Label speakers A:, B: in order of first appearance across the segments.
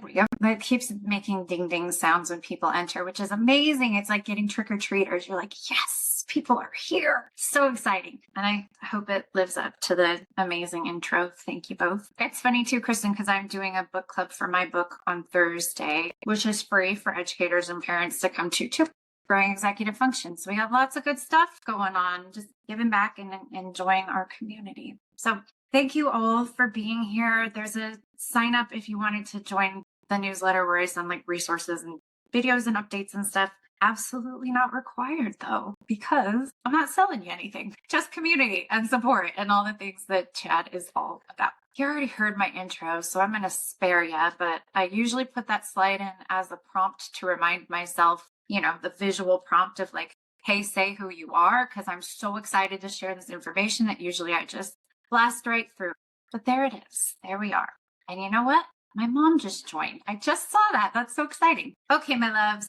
A: It keeps making ding ding sounds when people enter, which is amazing. It's like getting trick or treaters. You're like, yes, people are here. So exciting. And I hope it lives up to the amazing intro. Thank you both. It's funny too, Kristen, because I'm doing a book club for my book on Thursday, which is free for educators and parents to come to too. Growing executive function. So we have lots of good stuff going on, just giving back and enjoying our community. So thank you all for being here. There's a sign up if you wanted to join the newsletter where I send like resources and videos and updates and stuff. Absolutely not required though, because I'm not selling you anything, just community and support and all the things that Chad is all about. You already heard my intro, so I'm going to spare you, but I usually put that slide in as a prompt to remind myself, the visual prompt of like, hey, say who you are, because I'm so excited to share this information that usually I just blast right through. But there it is. There we are. And you know what? My mom just joined. I just saw that. That's so exciting. Okay, my loves.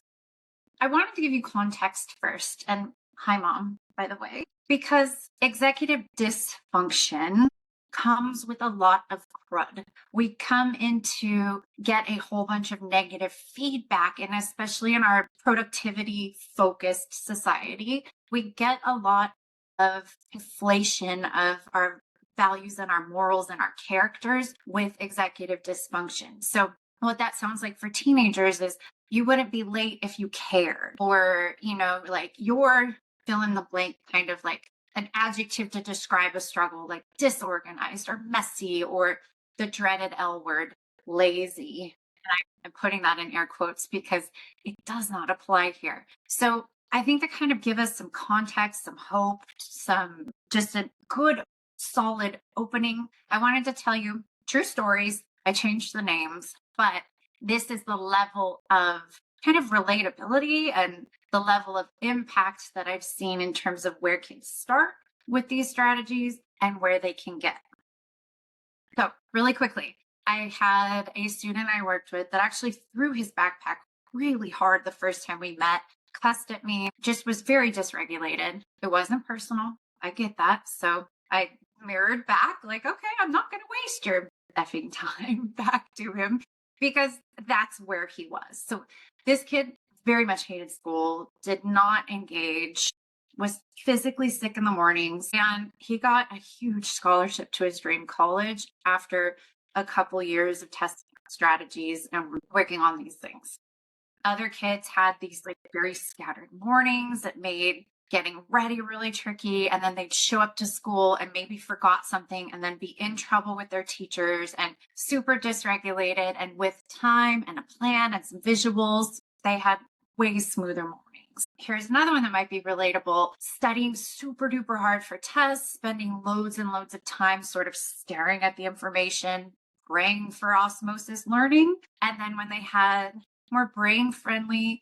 A: I wanted to give you context first. And hi, Mom, by the way, because executive dysfunction comes with a lot of crud. We come in to get a whole bunch of negative feedback, and especially in our productivity focused society, we get a lot of inflation of our values and our morals and our characters with executive dysfunction. So what that sounds like for teenagers is you wouldn't be late if you cared, or, like you're fill in the blank, kind of like an adjective to describe a struggle, like disorganized or messy, or the dreaded L word, lazy. And I'm putting that in air quotes because it does not apply here. So I think to kind of give us some context, some hope, just a good, solid opening, I wanted to tell you true stories. I changed the names, but this is the level of kind of relatability and the level of impact that I've seen in terms of where kids start with these strategies and where they can get. So really quickly, I had a student I worked with that actually threw his backpack really hard the first time we met, cussed at me, just was very dysregulated. It wasn't personal. I get that. So I mirrored back like, okay, I'm not going to waste your effing time back to him, because that's where he was. So this kid very much hated school, did not engage, was physically sick in the mornings, and he got a huge scholarship to his dream college after a couple years of testing strategies and working on these things. Other kids had these like very scattered mornings that made getting ready really tricky, and then they'd show up to school and maybe forgot something and then be in trouble with their teachers and super dysregulated. And with time and a plan and some visuals, they had way smoother mornings. Here's another one that might be relatable: studying super duper hard for tests, spending loads and loads of time sort of staring at the information, praying for osmosis learning. And then when they had more brain friendly,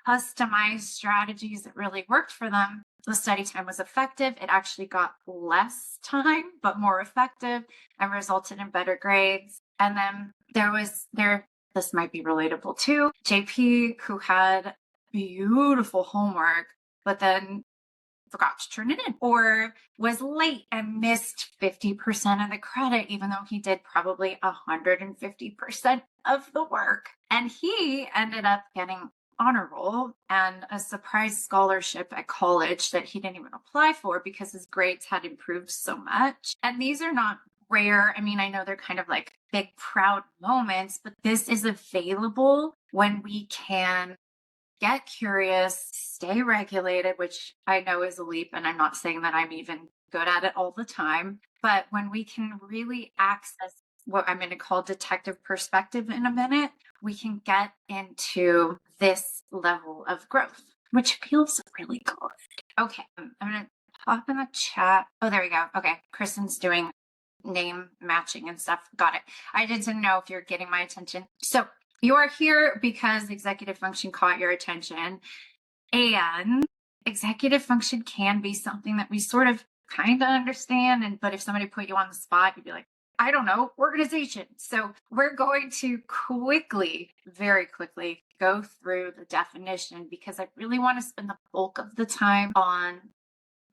A: customized strategies that really worked for them, the study time was effective. It actually got less time, but more effective, and resulted in better grades. And then this might be relatable too, JP, who had beautiful homework, but then forgot to turn it in, or was late and missed 50% of the credit, even though he did probably 150% of the work. And he ended up getting honor roll and a surprise scholarship at college that he didn't even apply for because his grades had improved so much. And these are not rare. I mean, I know they're kind of like big, proud moments, but this is available when we can get curious, stay regulated, which I know is a leap, and I'm not saying that I'm even good at it all the time, but when we can really access what I'm going to call detective perspective in a minute, we can get into this level of growth, which feels really good. Okay, I'm going to pop in the chat. Oh, there we go. Okay, Kristen's doing name matching and stuff. Got it. I didn't know if you're getting my attention. So you are here because executive function caught your attention, and executive function can be something that we sort of kind of understand. But if somebody put you on the spot, you'd be like, I don't know, organization. So we're going to very quickly go through the definition, because I really want to spend the bulk of the time on,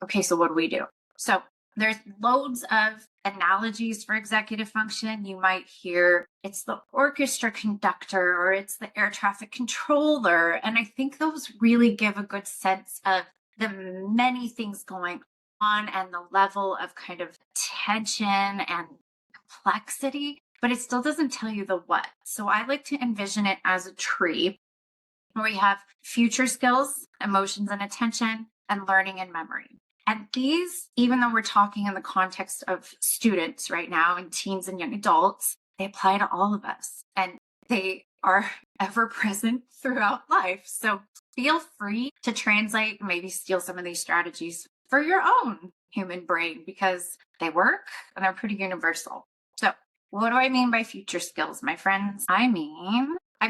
A: okay, so what do we do? So there's loads of analogies for executive function, you might hear it's the orchestra conductor or it's the air traffic controller. And I think those really give a good sense of the many things going on and the level of kind of tension and complexity, but it still doesn't tell you the what. So I like to envision it as a tree where we have future skills, emotions and attention, and learning and memory. And these, even though we're talking in the context of students right now and teens and young adults, they apply to all of us and they are ever present throughout life. So feel free to translate, maybe steal some of these strategies for your own human brain because they work and they're pretty universal. So what do I mean by future skills, my friends? I mean, I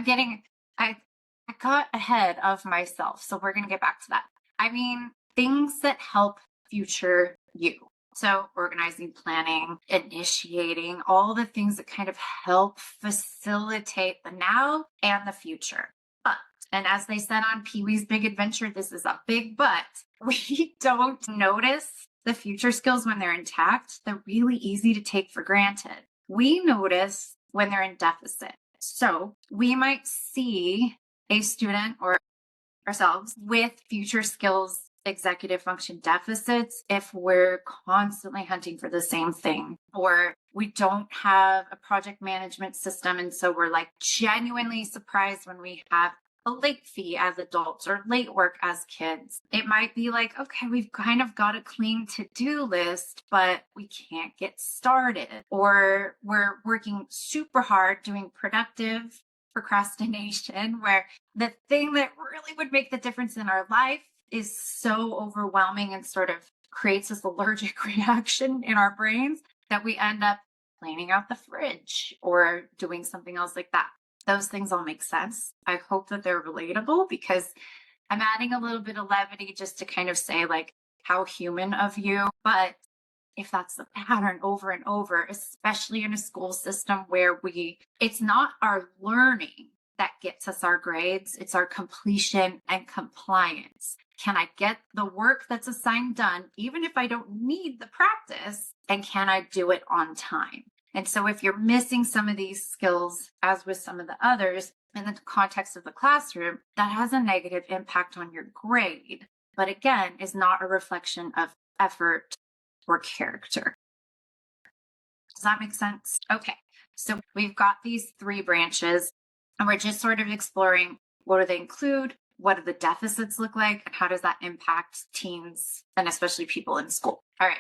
A: got ahead of myself. So we're going to get back to that. I mean, things that help future you. So organizing, planning, initiating, all the things that kind of help facilitate the now and the future. But, and as they said on Pee-wee's Big Adventure, this is a big but. We don't notice the future skills when they're intact. They're really easy to take for granted. We notice when they're in deficit. So we might see a student or ourselves with future skills executive function deficits if we're constantly hunting for the same thing, or we don't have a project management system. And so we're like genuinely surprised when we have a late fee as adults or late work as kids. It might be like, okay, we've kind of got a clean to-do list, but we can't get started. Or we're working super hard doing productive procrastination, where the thing that really would make the difference in our life is so overwhelming and sort of creates this allergic reaction in our brains that we end up cleaning out the fridge or doing something else like that. Those things all make sense. I hope that they're relatable because I'm adding a little bit of levity just to kind of say like how human of you. But if that's the pattern over and over, especially in a school system where it's not our learning that gets us our grades, it's our completion and compliance. Can I get the work that's assigned done, even if I don't need the practice? And can I do it on time? And so if you're missing some of these skills, as with some of the others, in the context of the classroom, that has a negative impact on your grade, but again, is not a reflection of effort or character. Does that make sense? Okay, so we've got these three branches, and we're just sort of exploring what do they include, what do the deficits look like, and how does that impact teens and especially people in school? All right.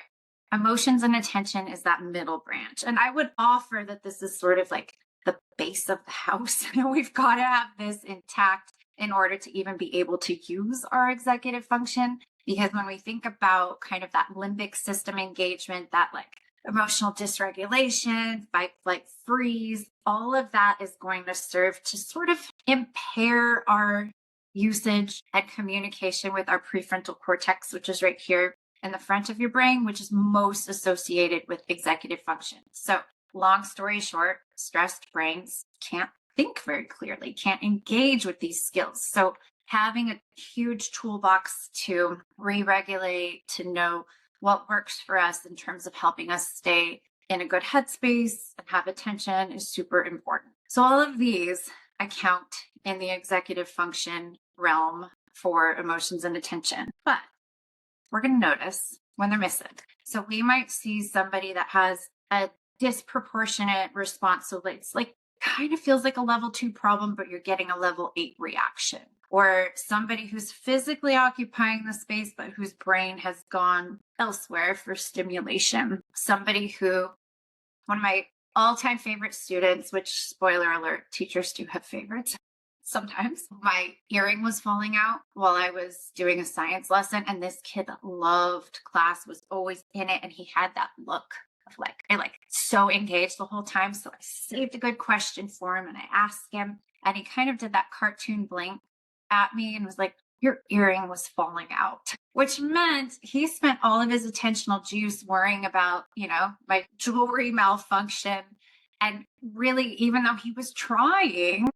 A: Emotions and attention is that middle branch. And I would offer that this is sort of like the base of the house. We've got to have this intact in order to even be able to use our executive function. Because when we think about kind of that limbic system engagement, that like emotional dysregulation, fight, flight, freeze, all of that is going to serve to sort of impair our usage and communication with our prefrontal cortex, which is right here in the front of your brain, which is most associated with executive function. So long story short, stressed brains can't think very clearly, can't engage with these skills. So having a huge toolbox to re-regulate, to know what works for us in terms of helping us stay in a good headspace and have attention is super important. So all of these I count in the executive function realm for emotions and attention, but we're going to notice when they're missing. So we might see somebody that has a disproportionate response. So it's like kind of feels like a level 2 problem, but you're getting a level 8 reaction. Or somebody who's physically occupying the space, but whose brain has gone elsewhere for stimulation. Somebody who, one of my all-time favorite students, which spoiler alert, teachers do have favorites. Sometimes my earring was falling out while I was doing a science lesson, and this kid that loved class was always in it, and he had that look of like so engaged the whole time. So I saved a good question for him and I asked him, and he kind of did that cartoon blink at me and was like, your earring was falling out, which meant he spent all of his attentional juice worrying about, my jewelry malfunction. And really, even though he was trying,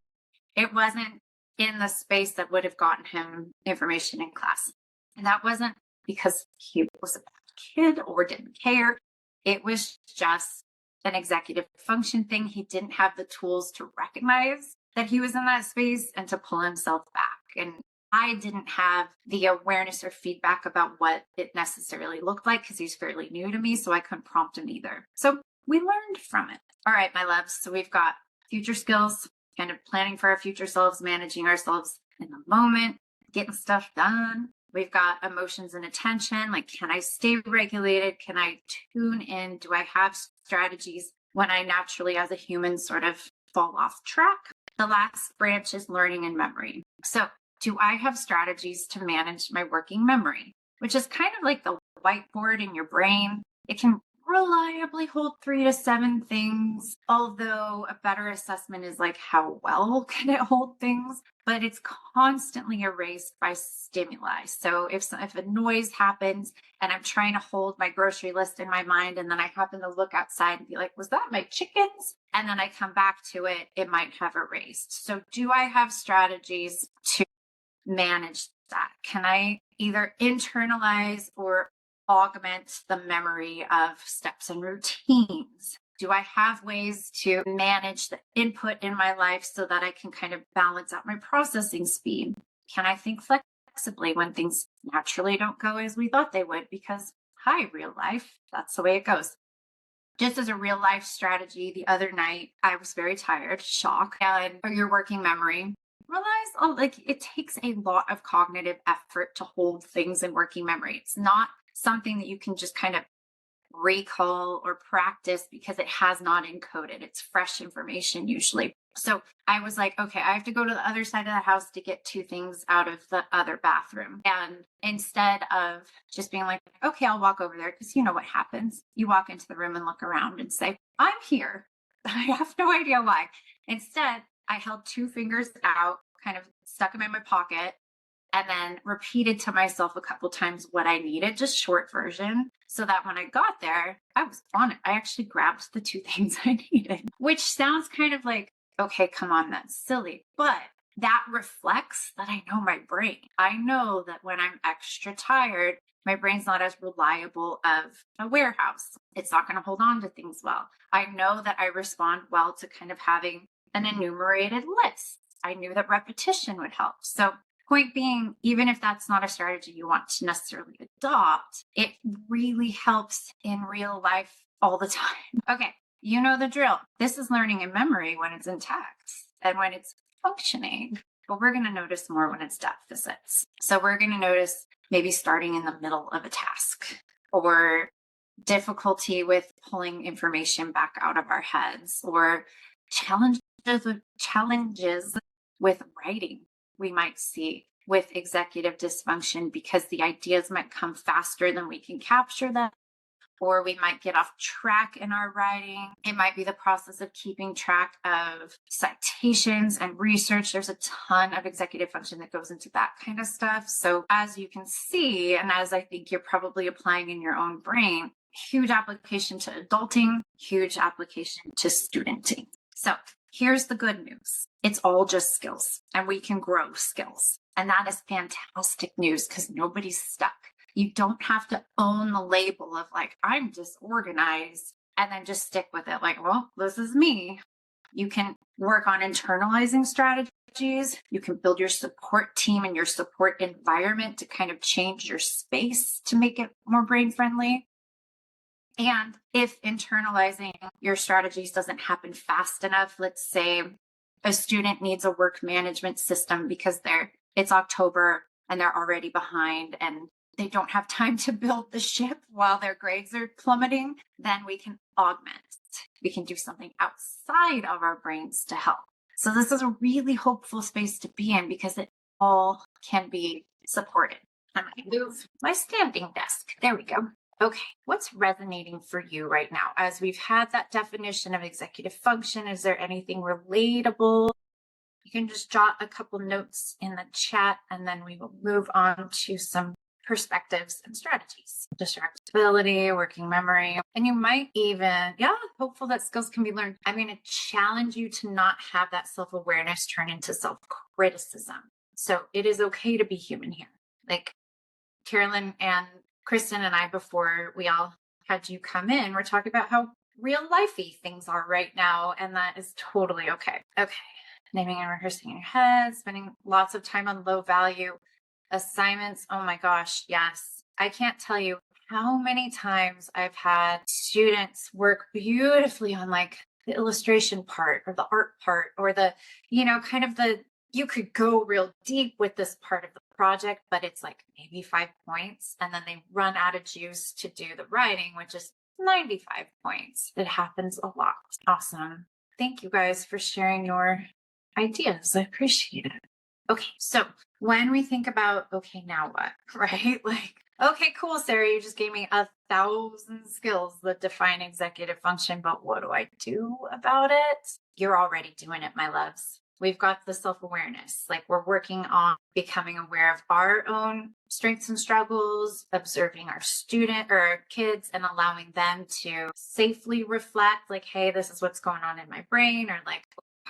A: it wasn't in the space that would have gotten him information in class. And that wasn't because he was a bad kid or didn't care. It was just an executive function thing. He didn't have the tools to recognize that he was in that space and to pull himself back. And I didn't have the awareness or feedback about what it necessarily looked like because he's fairly new to me. So I couldn't prompt him either. So we learned from it. All right, my loves. So we've got future skills, kind of planning for our future selves, managing ourselves in the moment, getting stuff done. We've got emotions and attention. Like, can I stay regulated? Can I tune in? Do I have strategies when I naturally, as a human, sort of fall off track? The last branch is learning and memory. So, do I have strategies to manage my working memory, which is kind of like the whiteboard in your brain? It can reliably hold 3 to 7 things, although a better assessment is like how well can it hold things, but it's constantly erased by stimuli. So if a noise happens and I'm trying to hold my grocery list in my mind and then I happen to look outside and be like, was that my chickens? And then I come back to it, it might have erased. So do I have strategies to manage that? Can I either internalize or augment the memory of steps and routines? Do I have ways to manage the input in my life so that I can kind of balance out my processing speed? Can I think flexibly when things naturally don't go as we thought they would? Because, hi, real life, that's the way it goes. Just as a real life strategy, the other night, I was very tired, shock, and your working memory. Realize it takes a lot of cognitive effort to hold things in working memory. It's not something that you can just kind of recall or practice because it has not encoded. It's fresh information usually. So I was like, okay, I have to go to the other side of the house to get 2 things out of the other bathroom. And instead of just being like, okay, I'll walk over there, because you know what happens. You walk into the room and look around and say, I'm here. I have no idea why. Instead, I held 2 fingers out, kind of stuck them in my pocket, and then repeated to myself a couple times what I needed, just short version, so that when I got there, I was on it. I actually grabbed the 2 things I needed, which sounds kind of like, okay, come on, that's silly. But that reflects that I know my brain. I know that when I'm extra tired, my brain's not as reliable of a warehouse. It's not going to hold on to things well. I know that I respond well to kind of having an enumerated list. I knew that repetition would help. So point being, even if that's not a strategy you want to necessarily adopt, it really helps in real life all the time. Okay, you know the drill. This is learning and memory when it's intact and when it's functioning, but we're going to notice more when it's deficits. So we're going to notice maybe starting in the middle of a task or difficulty with pulling information back out of our heads, or challenges with writing we might see with executive dysfunction because the ideas might come faster than we can capture them, or we might get off track in our writing. It might be the process of keeping track of citations and research. There's a ton of executive function that goes into that kind of stuff. So as you can see, and as I think you're probably applying in your own brain, huge application to adulting, huge application to studenting. So here's the good news. It's all just skills, and we can grow skills. And that is fantastic news because nobody's stuck. You don't have to own the label of like, I'm disorganized, and then just stick with it. Like, well, this is me. You can work on internalizing strategies. You can build your support team and your support environment to kind of change your space to make it more brain friendly. And if internalizing your strategies doesn't happen fast enough, let's say a student needs a work management system because it's October and they're already behind and they don't have time to build the ship while their grades are plummeting, then we can augment. We can do something outside of our brains to help. So this is a really hopeful space to be in because it all can be supported. I'm going to move my standing desk. There we go. Okay, what's resonating for you right now? As we've had that definition of executive function, is there anything relatable? You can just jot a couple notes in the chat and then we will move on to some perspectives and strategies. Distractibility, working memory, and you might even, hopeful that skills can be learned. I'm going to challenge you to not have that self-awareness turn into self-criticism. So it is okay to be human here. Like Carolyn and Kristen and I, before we all had you come in, we're talking about how real lifey things are right now. And that is totally okay. Okay. Naming and rehearsing in your head, spending lots of time on low value assignments. Oh my gosh. Yes. I can't tell you how many times I've had students work beautifully on like the illustration part or the art part or the, kind of you could go real deep with this part of the project, but it's like maybe 5 points. And then they run out of juice to do the writing, which is 95 points. It happens a lot. Awesome. Thank you guys for sharing your ideas. I appreciate it. Okay. So when we think about, okay, now what, right? Like, okay, cool, Sarah, you just gave me 1,000 skills that define executive function, but what do I do about it? You're already doing it, my loves. We've got the self-awareness, like we're working on becoming aware of our own strengths and struggles, observing our student or our kids and allowing them to safely reflect like, hey, this is what's going on in my brain, or like,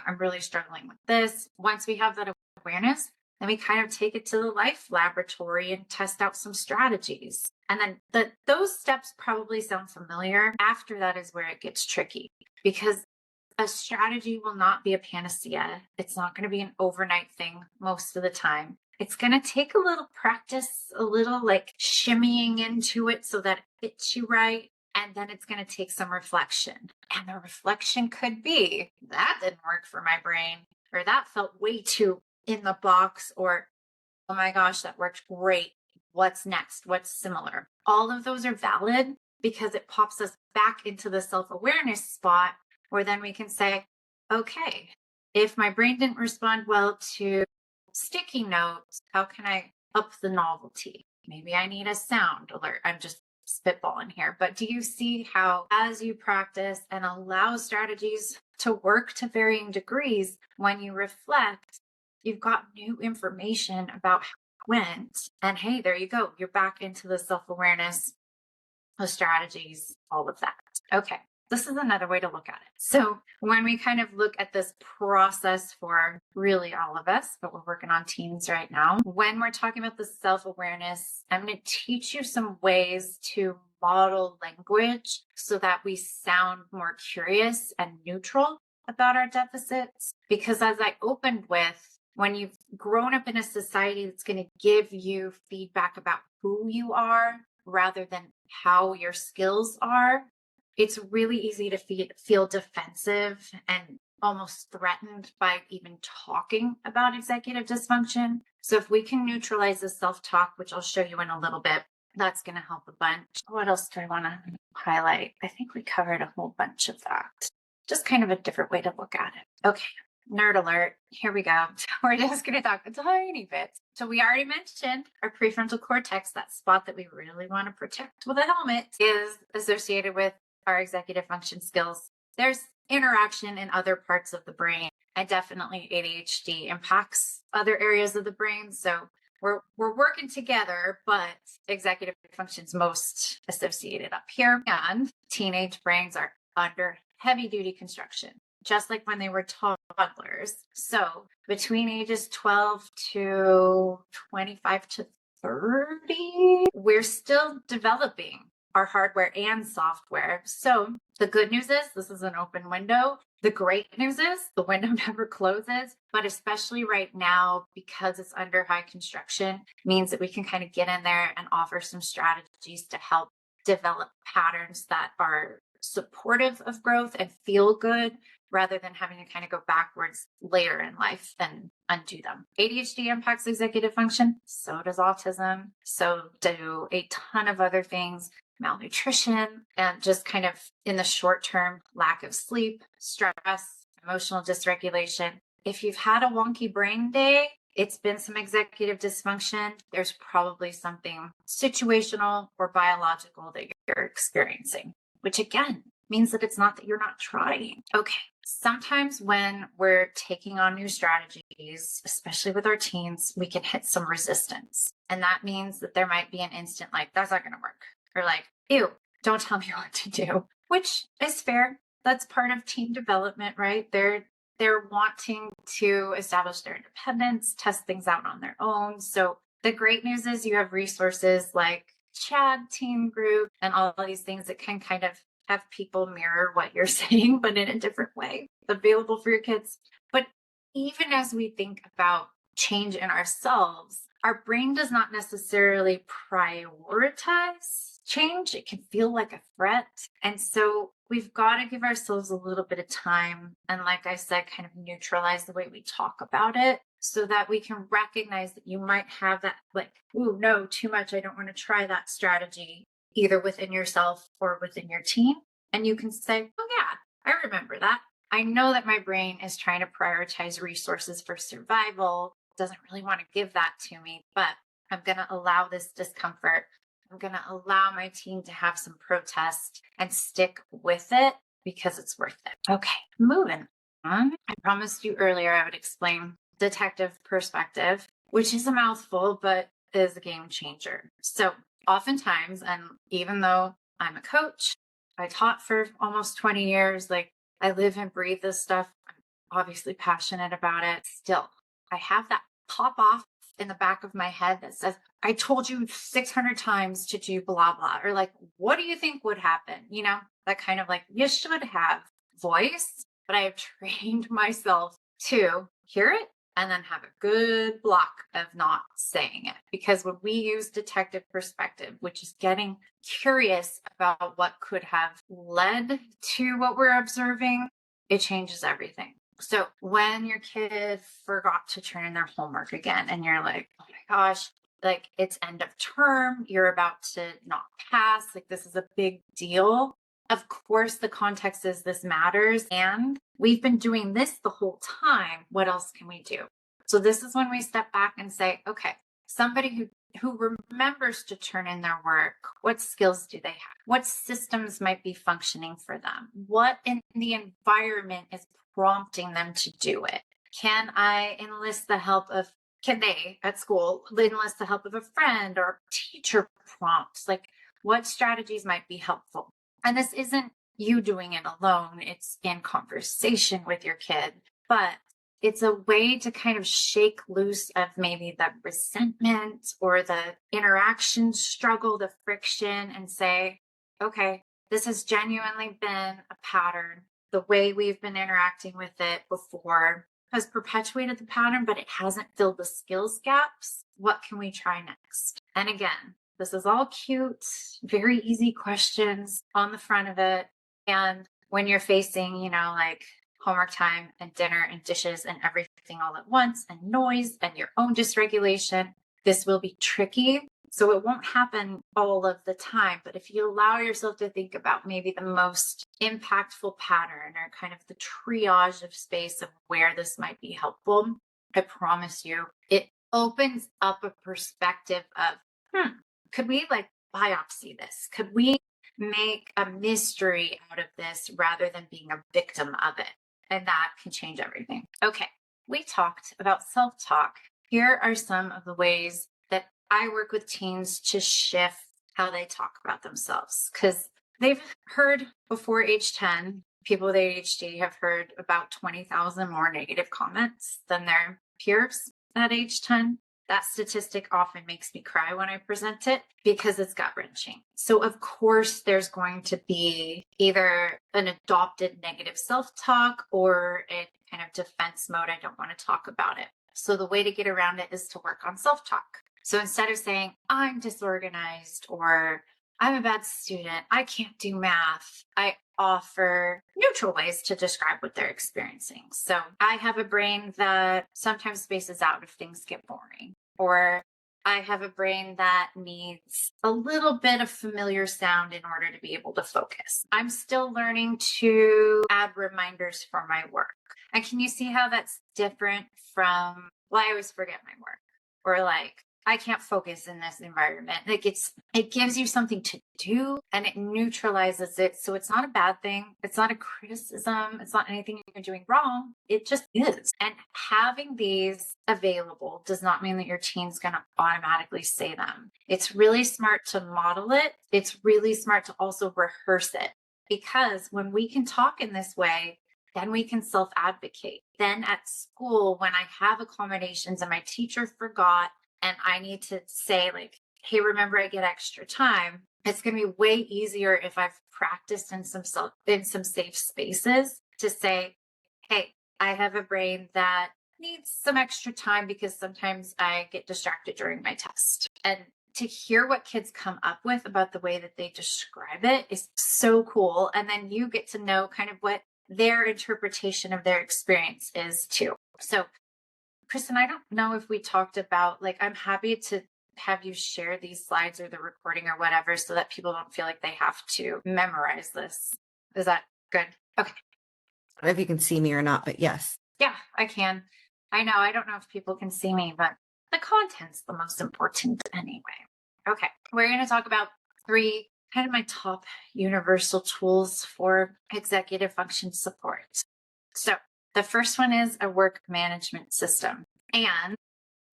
A: I'm really struggling with this. Once we have that awareness, then we kind of take it to the life laboratory and test out some strategies. And then those steps probably sound familiar. After that is where it gets tricky, because a strategy will not be a panacea. It's not going to be an overnight thing most of the time. It's going to take a little practice, a little like shimmying into it so that it fits you right. And then it's going to take some reflection. And the reflection could be, that didn't work for my brain, or that felt way too in the box, or, oh my gosh, that worked great. What's next? What's similar? All of those are valid because it pops us back into the self-awareness spot where then we can say, okay, if my brain didn't respond well to sticky notes, how can I up the novelty? Maybe I need a sound alert. I'm just spitballing here, but do you see how as you practice and allow strategies to work to varying degrees, when you reflect, you've got new information about how it went. And hey, there you go. You're back into the self-awareness, the strategies, all of that. Okay. This is another way to look at it. So when we kind of look at this process for really all of us, but we're working on teens right now, when we're talking about the self-awareness, I'm going to teach you some ways to model language so that we sound more curious and neutral about our deficits. Because as I opened with, when you've grown up in a society that's going to give you feedback about who you are rather than how your skills are, it's really easy to feel defensive and almost threatened by even talking about executive dysfunction. So if we can neutralize the self-talk, which I'll show you in a little bit, that's going to help a bunch. What else do I want to highlight? I think we covered a whole bunch of that. Just kind of a different way to look at it. Okay. Nerd alert. Here we go. We're just going to talk a tiny bit. So we already mentioned our prefrontal cortex, that spot that we really want to protect with a helmet, is associated with our executive function skills. There's interaction in other parts of the brain, and definitely ADHD impacts other areas of the brain. So we're working together, but executive function's most associated up here. And teenage brains are under heavy duty construction, just like when they were toddlers. So between ages 12 to 25 to 30, we're still developing our hardware and software. So the good news is this is an open window. The great news is the window never closes, but especially right now, because it's under high construction, means that we can kind of get in there and offer some strategies to help develop patterns that are supportive of growth and feel good, rather than having to kind of go backwards later in life and undo them. ADHD impacts executive function. So does autism. So do a ton of other things. Malnutrition, and just kind of in the short term, lack of sleep, stress, emotional dysregulation. If you've had a wonky brain day, it's been some executive dysfunction. There's probably something situational or biological that you're experiencing, which again means that it's not that you're not trying. Okay. Sometimes when we're taking on new strategies, especially with our teens, we can hit some resistance. And that means that there might be an instant like, that's not going to work. Or like, ew, don't tell me what to do, which is fair. That's part of teen development, right? They're wanting to establish their independence, test things out on their own. So the great news is you have resources like chat team group and all of these things that can kind of have people mirror what you're saying, but in a different way, available for your kids. But even as we think about change in ourselves, our brain does not necessarily prioritize change. It can feel like a threat. And so we've got to give ourselves a little bit of time. And like I said, kind of neutralize the way we talk about it so that we can recognize that you might have that like, ooh, no, too much. I don't want to try that strategy either within yourself or within your team. And you can say, oh yeah, I remember that. I know that my brain is trying to prioritize resources for survival, doesn't really want to give that to me, but I'm going to allow this discomfort. I'm going to allow my team to have some protest and stick with it because it's worth it. Okay, moving on. I promised you earlier I would explain detective perspective, which is a mouthful, but is a game changer. So oftentimes, and even though I'm a coach, I taught for almost 20 years, like I live and breathe this stuff. I'm obviously passionate about it. Still, I have that pop off in the back of my head that says, I told you 600 times to do blah, blah, or like, what do you think would happen? You know, that kind of like, you should have voice, but I have trained myself to hear it and then have a good block of not saying it. Because when we use detective perspective, which is getting curious about what could have led to what we're observing, it changes everything. So when your kid forgot to turn in their homework again, and you're like, oh my gosh, like it's end of term, you're about to not pass, like this is a big deal. Of course, the context is this matters. And we've been doing this the whole time. What else can we do? So this is when we step back and say, okay, somebody who remembers to turn in their work, what skills do they have? What systems might be functioning for them? What in the environment is prompting them to do it? Can they at school enlist the help of a friend or teacher prompts? Like what strategies might be helpful? And this isn't you doing it alone. It's in conversation with your kid, but it's a way to kind of shake loose of maybe the resentment or the interaction struggle, the friction, and say, okay, this has genuinely been a pattern. The way we've been interacting with it before has perpetuated the pattern, but it hasn't filled the skills gaps. What can we try next? And again, this is all cute, very easy questions on the front of it. And when you're facing, like homework time and dinner and dishes and everything all at once and noise and your own dysregulation, this will be tricky. So it won't happen all of the time. But if you allow yourself to think about maybe the most impactful pattern or kind of the triage of space of where this might be helpful, I promise you, it opens up a perspective of, could we like biopsy this? Could we make a mystery out of this rather than being a victim of it? And that can change everything. Okay, we talked about self-talk. Here are some of the ways that I work with teens to shift how they talk about themselves. Because they've heard before age 10, people with ADHD have heard about 20,000 more negative comments than their peers at age 10. That statistic often makes me cry when I present it because it's gut-wrenching. So of course, there's going to be either an adopted negative self-talk or a kind of defense mode. I don't want to talk about it. So the way to get around it is to work on self-talk. So instead of saying, I'm disorganized or I'm a bad student, I can't do math, I offer neutral ways to describe what they're experiencing. So I have a brain that sometimes spaces out if things get boring, or I have a brain that needs a little bit of familiar sound in order to be able to focus. I'm still learning to add reminders for my work. And can you see how that's different from, well, I always forget my work, or like, I can't focus in this environment. Like it gives you something to do and it neutralizes it. So it's not a bad thing. It's not a criticism. It's not anything you're doing wrong. It just is. And having these available does not mean that your teen's going to automatically say them. It's really smart to model it. It's really smart to also rehearse it, because when we can talk in this way, then we can self-advocate. Then at school, when I have accommodations and my teacher forgot, and I need to say like, hey, remember I get extra time. It's going to be way easier if I've practiced in some safe spaces to say, hey, I have a brain that needs some extra time because sometimes I get distracted during my test. And to hear what kids come up with about the way that they describe it is so cool. And then you get to know kind of what their interpretation of their experience is too. So, Kristen, I don't know if we talked about, like, I'm happy to have you share these slides or the recording or whatever so that people don't feel like they have to memorize this. Is that good? Okay.
B: I don't know if you can see me or not, but yes.
A: Yeah, I can. I know. I don't know if people can see me, but the content's the most important anyway. Okay. We're going to talk about 3 kind of my top universal tools for executive function support. So the first one is a work management system. And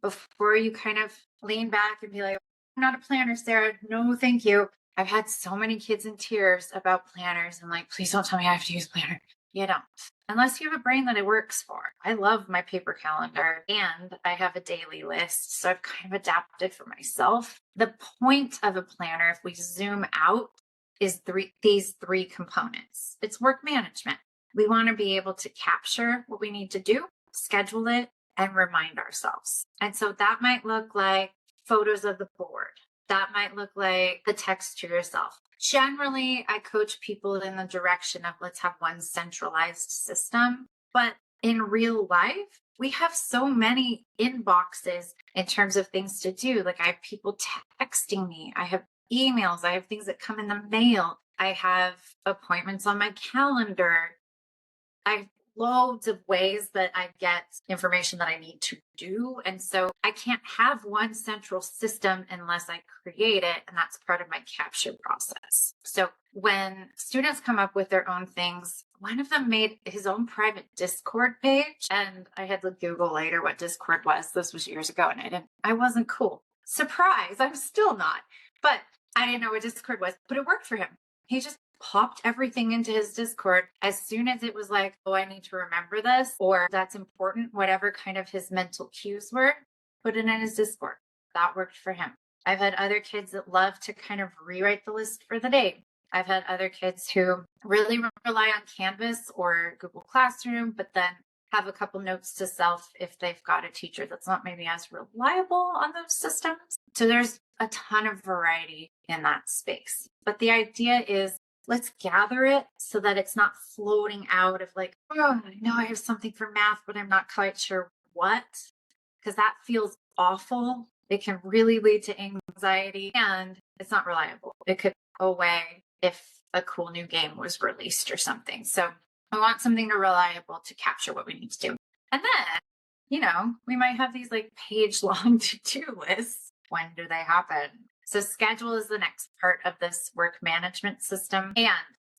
A: before you kind of lean back and be like, I'm not a planner, Sarah. No, thank you. I've had so many kids in tears about planners and like, please don't tell me I have to use a planner. You don't. Unless you have a brain that it works for. I love my paper calendar and I have a daily list. So I've kind of adapted for myself. The point of a planner, if we zoom out, is these 3 components. It's work management. We want to be able to capture what we need to do, schedule it, and remind ourselves. And so that might look like photos of the board. That might look like the text to yourself. Generally, I coach people in the direction of let's have one centralized system. But in real life, we have so many inboxes in terms of things to do. Like I have people texting me. I have emails. I have things that come in the mail. I have appointments on my calendar. I have loads of ways that I get information that I need to do. And so I can't have one central system unless I create it. And that's part of my capture process. So when students come up with their own things, one of them made his own private Discord page. And I had to Google later what Discord was. This was years ago. And I wasn't cool. Surprise. I'm still not. But I didn't know what Discord was, but it worked for him. He just popped everything into his Discord as soon as it was like, oh, I need to remember this, or that's important, whatever kind of his mental cues were, put it in his Discord. That worked for him. I've had other kids that love to kind of rewrite the list for the day. I've had other kids who really rely on Canvas or Google Classroom, but then have a couple notes to self if they've got a teacher that's not maybe as reliable on those systems. So there's a ton of variety in that space. But the idea is let's gather it so that it's not floating out of like, oh, I know I have something for math, but I'm not quite sure what, because that feels awful. It can really lead to anxiety and it's not reliable. It could go away if a cool new game was released or something. So I want something reliable to capture what we need to do. And then, we might have these like page-long to-do lists. When do they happen? So schedule is the next part of this work management system. And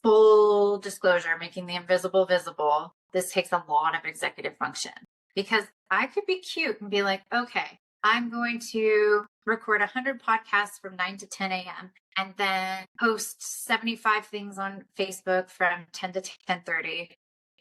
A: full disclosure, making the invisible visible, this takes a lot of executive function because I could be cute and be like, okay, I'm going to record 100 podcasts from 9 to 10 a.m. and then post 75 things on Facebook from 10 to 10:30.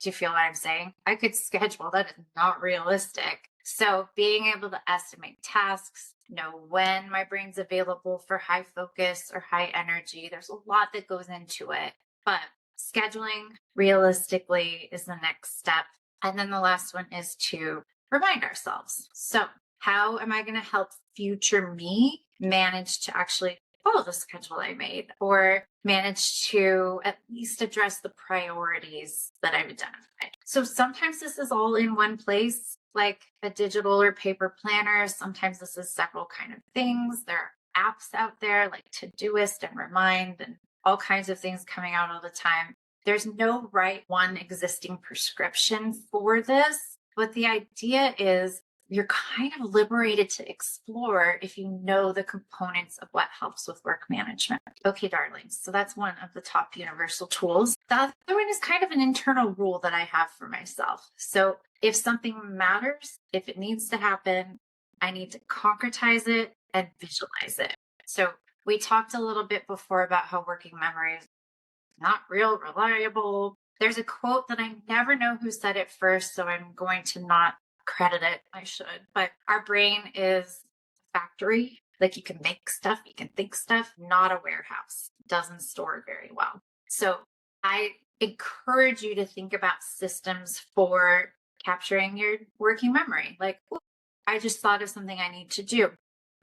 A: Do you feel what I'm saying? I could schedule. That is not realistic. So being able to estimate tasks, know when my brain's available for high focus or high energy. There's a lot that goes into it, but scheduling realistically is the next step. And then the last one is to remind ourselves. So how am I going to help future me manage to actually follow the schedule I made or manage to at least address the priorities that I've identified? So sometimes this is all in one place, like a digital or paper planner. Sometimes this is several kind of things. There are apps out there like Todoist and Remind and all kinds of things coming out all the time. There's no right one existing prescription for this, but the idea is you're kind of liberated to explore if you know the components of what helps with work management. Okay, darlings. So that's one of the top universal tools. The other one is kind of an internal rule that I have for myself. So if something matters, if it needs to happen, I need to concretize it and visualize it. So we talked a little bit before about how working memory is not real reliable. There's a quote that I never know who said it first, so I'm going to not credit it. I should, but our brain is a factory Like you can make stuff, you can think stuff, not a warehouse. Doesn't store very well. So I encourage you to think about systems for capturing your working memory. Like, "Ooh, I just thought of something I need to do.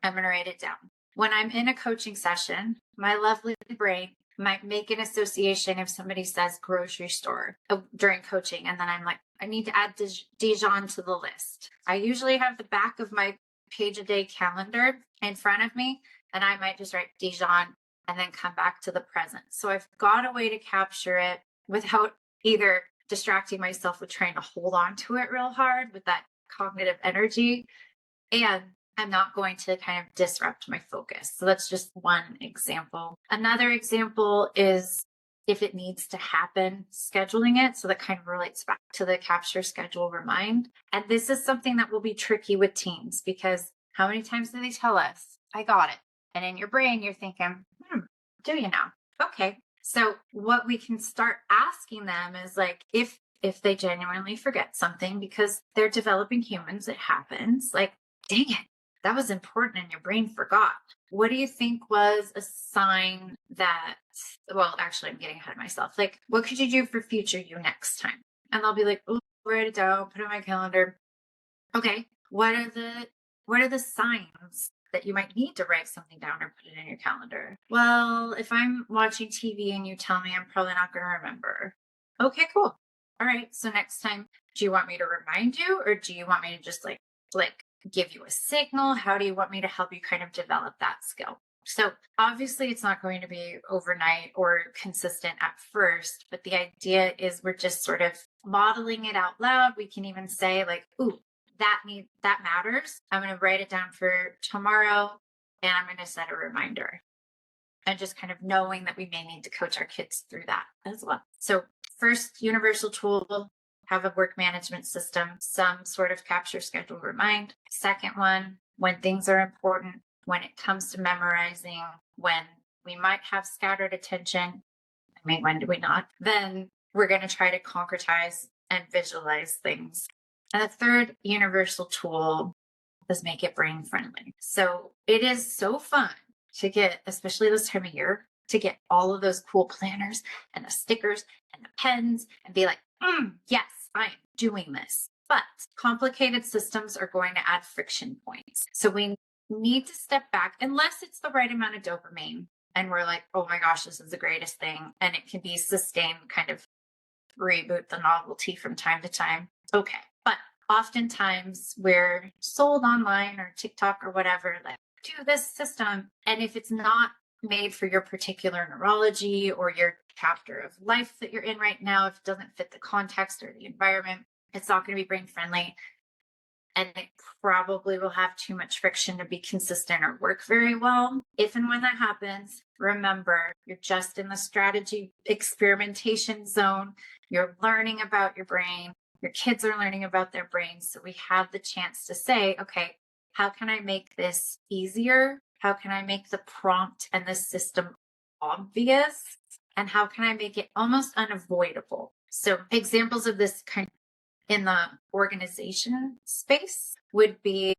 A: I'm going to write it down." When I'm in a coaching session, my lovely brain might make an association if somebody says grocery store during coaching. And then I'm like, I need to add Dijon to the list. I usually have the back of my page a day calendar in front of me, and I might just write Dijon and then come back to the present. So I've got a way to capture it without either distracting myself with trying to hold on to it real hard with that cognitive energy, and I'm not going to kind of disrupt my focus. So that's just one example. Another example is if it needs to happen, scheduling it. So that kind of relates back to the capture, schedule, remind. And this is something that will be tricky with teens, because how many times do they tell us, I got it? And in your brain, you're thinking, do you now? Okay. So what we can start asking them is like, if they genuinely forget something, because they're developing humans, it happens, like, dang it, that was important and your brain forgot. What do you think was a sign that, well, actually, I'm getting ahead of myself. Like, what could you do for future you next time? And they'll be like, oh, write it down, put it on my calendar. Okay. What are the signs that you might need to write something down or put it in your calendar? Well, if I'm watching TV and you tell me, I'm probably not going to remember. Okay, cool. All right. So next time, do you want me to remind you, or do you want me to just like give you a signal? How do you want me to help you kind of develop that skill? So obviously it's not going to be overnight or consistent at first, but the idea is we're just sort of modeling it out loud. We can even say like, ooh, that matters. I'm going to write it down for tomorrow, and I'm going to set a reminder. And just kind of knowing that we may need to coach our kids through that as well. So first universal tool, have a work management system, some sort of capture, schedule, remind. Second one, when things are important, when it comes to memorizing, when we might have scattered attention, I mean, when do we not? Then we're going to try to concretize and visualize things. And the third universal tool is make it brain friendly. So it is so fun to get, especially this time of year, to get all of those cool planners and the stickers and the pens and be like, yes, I am doing this. But complicated systems are going to add friction points. So we need to step back, unless it's the right amount of dopamine and we're like, oh my gosh, this is the greatest thing. And it can be sustained, kind of reboot the novelty from time to time. Okay. But oftentimes we're sold online or TikTok or whatever, like, do this system. And if it's not made for your particular neurology or your chapter of life that you're in right now, if it doesn't fit the context or the environment, it's not going to be brain friendly. And it probably will have too much friction to be consistent or work very well. If and when that happens, remember, you're just in the strategy experimentation zone. You're learning about your brain. Your kids are learning about their brains. So we have the chance to say, okay, how can I make this easier? How can I make the prompt and the system obvious? And how can I make it almost unavoidable? So examples of this kind in the organization space would be,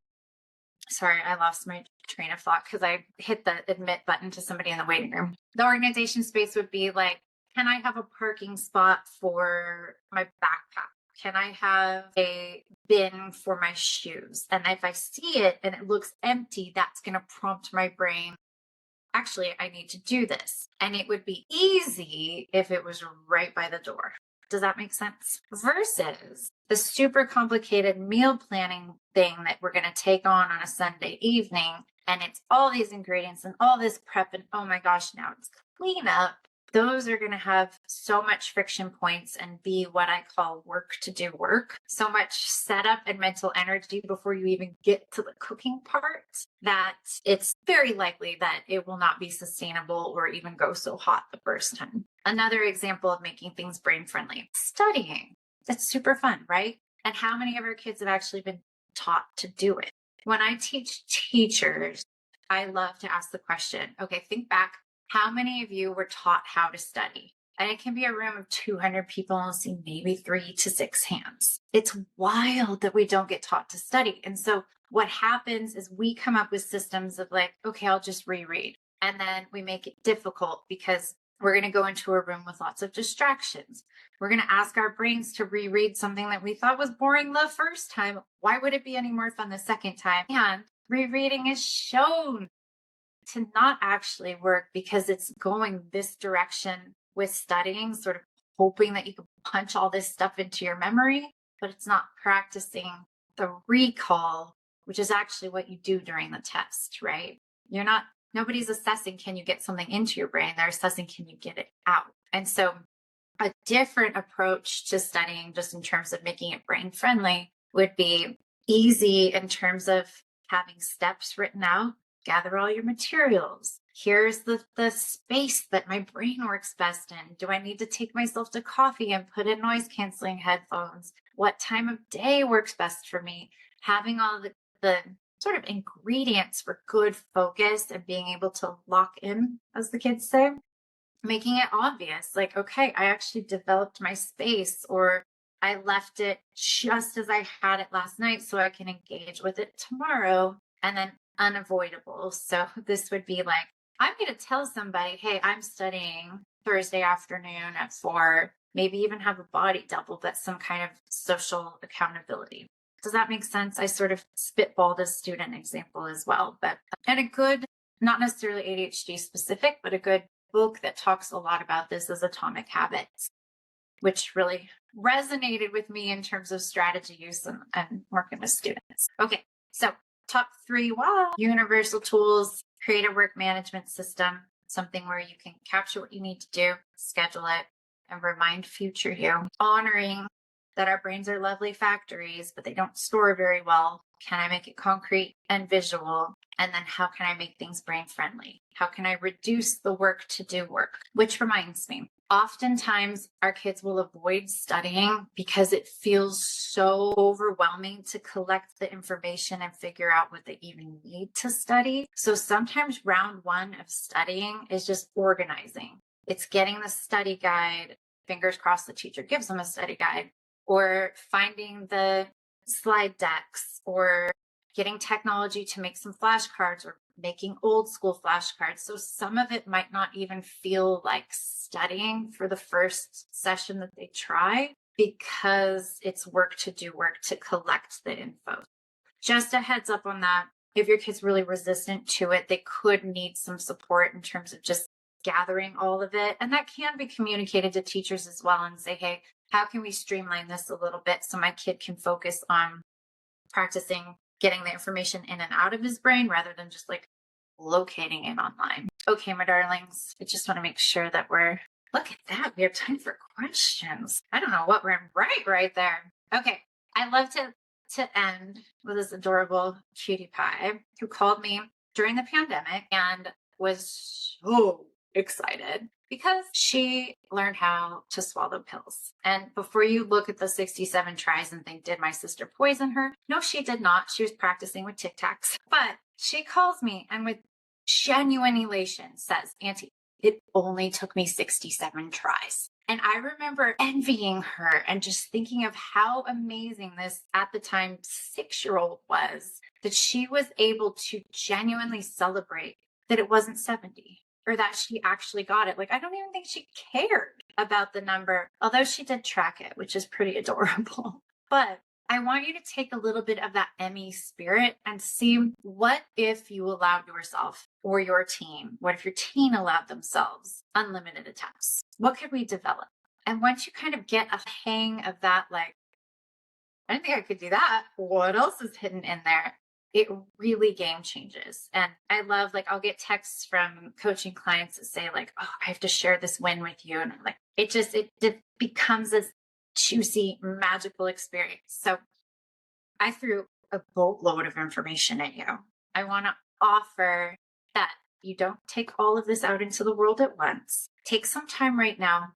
A: sorry, I lost my train of thought because I hit the admit button to somebody in the waiting room. The organization space would be like, can I have a parking spot for my backpack? Can I have a bin for my shoes? And if I see it and it looks empty, that's going to prompt my brain, actually, I need to do this. And it would be easy if it was right by the door. Does that make sense? Versus the super complicated meal planning thing that we're going to take on a Sunday evening. And it's all these ingredients and all this prep. And oh my gosh, now it's cleanup. Those are going to have so much friction points and be what I call work to do work. So much setup and mental energy before you even get to the cooking part that it's very likely that it will not be sustainable or even go so hot the first time. Another example of making things brain friendly, studying. It's super fun, right? And how many of our kids have actually been taught to do it? When I teach teachers, I love to ask the question, okay, think back. How many of you were taught how to study? And it can be a room of 200 people and see maybe 3 to 6 hands. It's wild that we don't get taught to study. And so what happens is we come up with systems of like, okay, I'll just reread. And then we make it difficult because we're going to go into a room with lots of distractions. We're going to ask our brains to reread something that we thought was boring the first time. Why would it be any more fun the second time? And rereading is shown to not actually work because it's going this direction with studying, sort of hoping that you can punch all this stuff into your memory, but it's not practicing the recall, which is actually what you do during the test, right? Nobody's assessing, can you get something into your brain? They're assessing, can you get it out? And so a different approach to studying, just in terms of making it brain friendly, would be easy in terms of having steps written out. Gather all your materials. Here's the space that my brain works best in. Do I need to take myself to coffee and put in noise canceling headphones? What time of day works best for me? Having all the sort of ingredients for good focus and being able to lock in, as the kids say, making it obvious. Like, okay, I actually developed my space, or I left it just as I had it last night so I can engage with it tomorrow. And then unavoidable. So this would be like, I'm going to tell somebody, hey, I'm studying Thursday afternoon at 4, maybe even have a body double, but some kind of social accountability. Does that make sense? I sort of spitballed a student example as well, and a good, not necessarily ADHD specific, but a good book that talks a lot about this is Atomic Habits, which really resonated with me in terms of strategy use and working with students. Okay, so top 3, universal tools, create a work management system, something where you can capture what you need to do, schedule it, and remind future you. Honoring that our brains are lovely factories, but they don't store very well. Can I make it concrete and visual? And then how can I make things brain friendly? How can I reduce the work to do work? Which reminds me, oftentimes our kids will avoid studying because it feels so overwhelming to collect the information and figure out what they even need to study. So sometimes round 1 of studying is just organizing. It's getting the study guide, fingers crossed the teacher gives them a study guide, or finding the slide decks, or getting technology to make some flashcards, or making old school flashcards. So some of it might not even feel like studying for the first session that they try, because it's work to collect the info. Just a heads up on that. If your kid's really resistant to it, they could need some support in terms of just gathering all of it. And that can be communicated to teachers as well, and say, hey, how can we streamline this a little bit so my kid can focus on practicing getting the information in and out of his brain rather than just like locating it online. Okay, my darlings, I just want to make sure that look at that. We have time for questions. I don't know what we're right there. Okay. I love to end with this adorable cutie pie who called me during the pandemic and was so excited because she learned how to swallow pills. And before you look at the 67 tries and think, did my sister poison her? No, she did not. She was practicing with Tic Tacs. But she calls me and with genuine elation says, Auntie, it only took me 67 tries. And I remember envying her and just thinking of how amazing this, at the time, 6-year-old was, that she was able to genuinely celebrate that it wasn't 70 or that she actually got it. Like, I don't even think she cared about the number, although she did track it, which is pretty adorable. But I want you to take a little bit of that Emmy spirit and see, what if you allowed yourself or your team, what if your teen allowed themselves unlimited attempts? What could we develop? And once you kind of get a hang of that, like, I didn't think I could do that. What else is hidden in there? It really game changes. And I love, like, I'll get texts from coaching clients that say like, oh, I have to share this win with you. And I'm like, it becomes this juicy, magical experience. So I threw a boatload of information at you. I want to offer that you don't take all of this out into the world at once. Take some time right now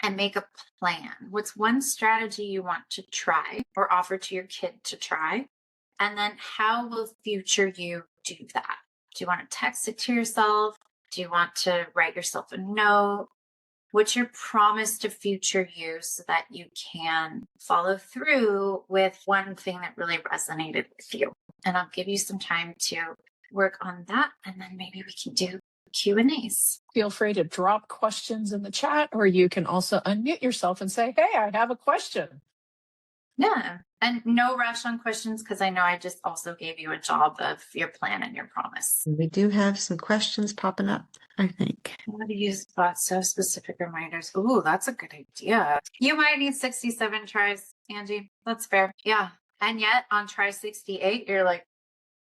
A: and make a plan. What's one strategy you want to try or offer to your kid to try? And then how will future you do that? Do you want to text it to yourself? Do you want to write yourself a note? What's your promise to future you so that you can follow through with one thing that really resonated with you? And I'll give you some time to work on that, and then maybe we can do Q&As.
C: Feel free to drop questions in the chat, or you can also unmute yourself and say, hey, I have a question.
A: Yeah. And no rush on questions, because I know I just also gave you a job of your plan and your promise.
B: We do have some questions popping up, I think.
A: I'm going to use so specific reminders. Ooh, that's a good idea. You might need 67 tries, Angie. That's fair. Yeah. And yet on try 68, you're like,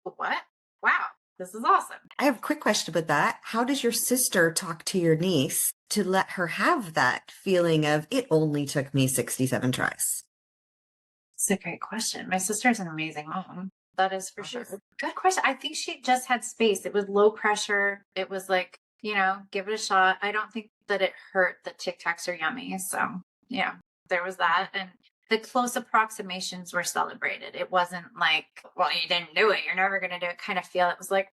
A: what? Wow, this is awesome.
B: I have a quick question about that. How does your sister talk to your niece to let her have that feeling of it only took me 67 tries?
A: It's a great question. My sister's an amazing mom. That is for sure. Good question. I think she just had space. It was low pressure. It was like, give it a shot. I don't think that it hurt that Tic Tacs are yummy. So, yeah, there was that. And the close approximations were celebrated. It wasn't like, well, you didn't do it, you're never going to do it kind of feel. It was like,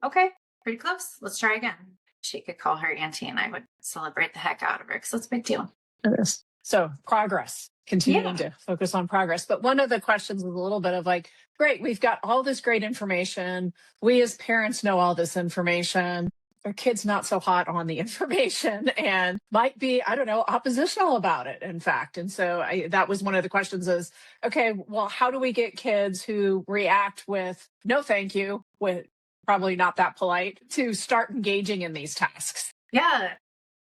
A: okay, pretty close. Let's try again. She could call her auntie and I would celebrate the heck out of her because that's a big deal.
C: It is. So progress, continuing to focus on progress. But one of the questions was a little bit of like, great, we've got all this great information. We as parents know all this information. Our kid's not so hot on the information and might be, I don't know, oppositional about it, in fact. And so that was one of the questions is, okay, well, how do we get kids who react with no thank you, with probably not that polite, to start engaging in these tasks?
A: Yeah.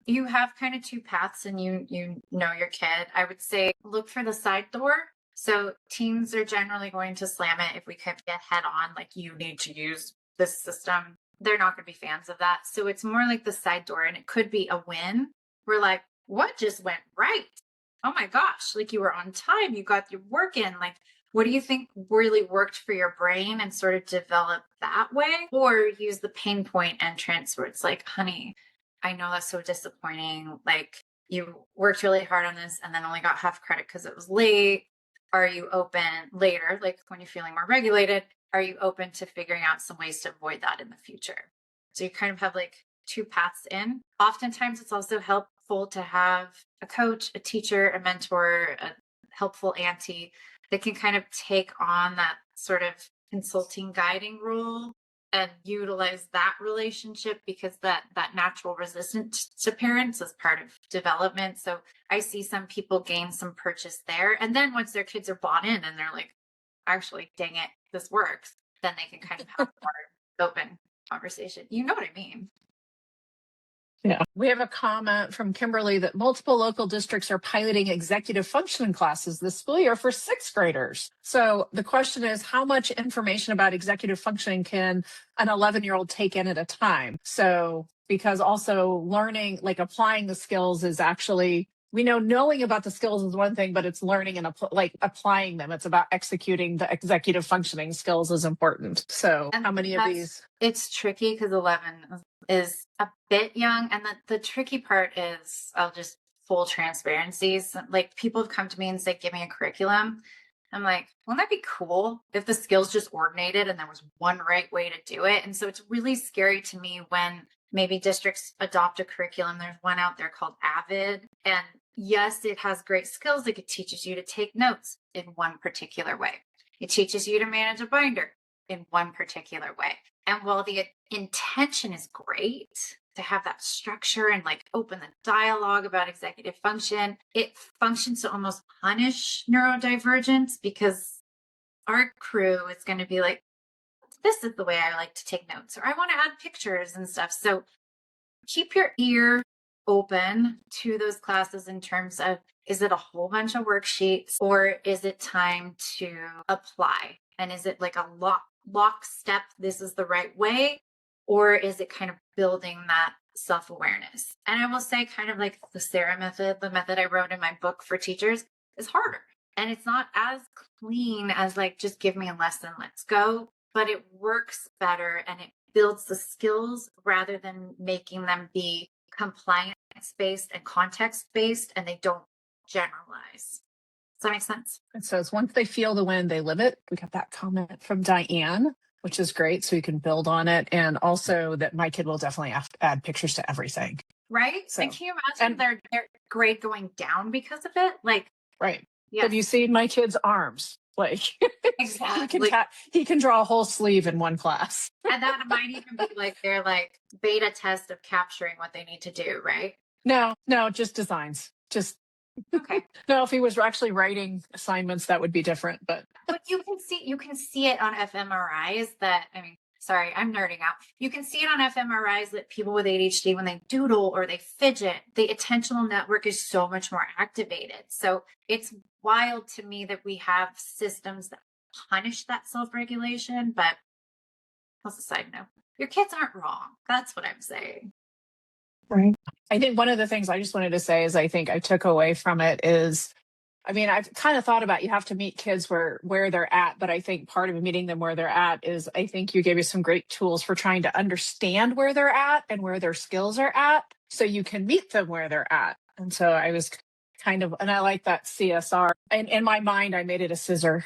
A: You have kind of two paths and you know your kid. I would say look for the side door. So teens are generally going to slam it if we could get head on, like you need to use this system. They're not going to be fans of that. So it's more like the side door, and it could be a win. We're like, what just went right? Oh my gosh, like you were on time. You got your work in. Like, what do you think really worked for your brain, and sort of develop that way? Or use the pain point entrance where it's like, honey, I know that's so disappointing. Like you worked really hard on this and then only got half credit because it was late. Are you open later? Like when you're feeling more regulated, are you open to figuring out some ways to avoid that in the future? So you kind of have like two paths in. Oftentimes it's also helpful to have a coach, a teacher, a mentor, a helpful auntie that can kind of take on that sort of consulting guiding role and utilize that relationship, because that natural resistance to parents is part of development. So I see some people gain some purchase there. And then once their kids are bought in and they're like, actually, dang it, this works, then they can kind of have more open conversation. You know what I mean?
C: Yeah. We have a comment from Kimberly that multiple local districts are piloting executive functioning classes this school year for sixth graders. So the question is, how much information about executive functioning can an 11-year-old take in at a time? So because also learning, like applying the skills is actually, we know knowing about the skills is one thing, but it's learning and applying them. It's about executing the executive functioning skills is important. So
A: And
C: how many of these?
A: It's tricky because 11 is a bit young. And the tricky part is, I'll just full transparency. So, like people have come to me and say, give me a curriculum. I'm like, wouldn't that be cool if the skills just ordinated and there was one right way to do it? And so it's really scary to me when maybe districts adopt a curriculum. There's one out there called Avid. And yes, it has great skills. Like it teaches you to take notes in one particular way. It teaches you to manage a binder in one particular way. And while the intention is great to have that structure and like open the dialogue about executive function, it functions to almost punish neurodivergence, because our crew is going to be like, this is the way I like to take notes, or I want to add pictures and stuff. So keep your ear open to those classes in terms of, is it a whole bunch of worksheets, or is it time to apply? And is it like a lockstep, this is the right way? Or is it kind of building that self-awareness? And I will say, kind of like the Sarah method, the method I wrote in my book for teachers, is harder. And it's not as clean as like, just give me a lesson, let's go. But it works better and it builds the skills rather than making them be compliance-based and context-based, and they don't generalize. Does that make sense?
C: It says, once they feel the win, they live it. We got that comment from Diane, which is great. So you can build on it. And also that my kid will definitely have to add pictures to everything.
A: Right?
C: So,
A: and can you imagine their grade going down because of it? Like,
C: right.
A: yes.
C: Have you seen my kid's arms? Like
A: Exactly.
C: he can draw a whole sleeve in one class.
A: And that might even be like their like beta test of capturing what they need to do, right?
C: No, just designs. Just
A: Okay.
C: no, if he was actually writing assignments, that would be different. But
A: you can see it on fMRIs that, I mean, sorry, I'm nerding out. You can see it on fMRIs that people with ADHD, when they doodle or they fidget, the attentional network is so much more activated. So it's wild to me that we have systems that punish that self-regulation, but that's a side note. Your kids aren't wrong. That's what I'm saying.
C: right. I think one of the things I just wanted to say is I think I took away from it is, I mean, I've kind of thought about you have to meet kids where they're at, but I think part of meeting them where they're at is I think you gave us some great tools for trying to understand where they're at and where their skills are at so you can meet them where they're at. And so I was kind of, and I like that CSR. And in my mind, I made it a scissor.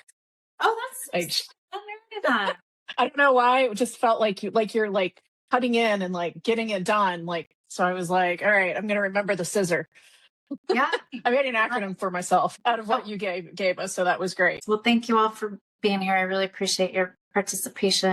A: Oh, that's I learned that.
C: I don't know why. It just felt like you're like cutting in and like getting it done. Like, so I was like, all right, I'm going to remember the scissor.
A: Yeah.
C: I made an acronym for myself out of what you gave us. So that was great.
A: Well, thank you all for being here. I really appreciate your participation.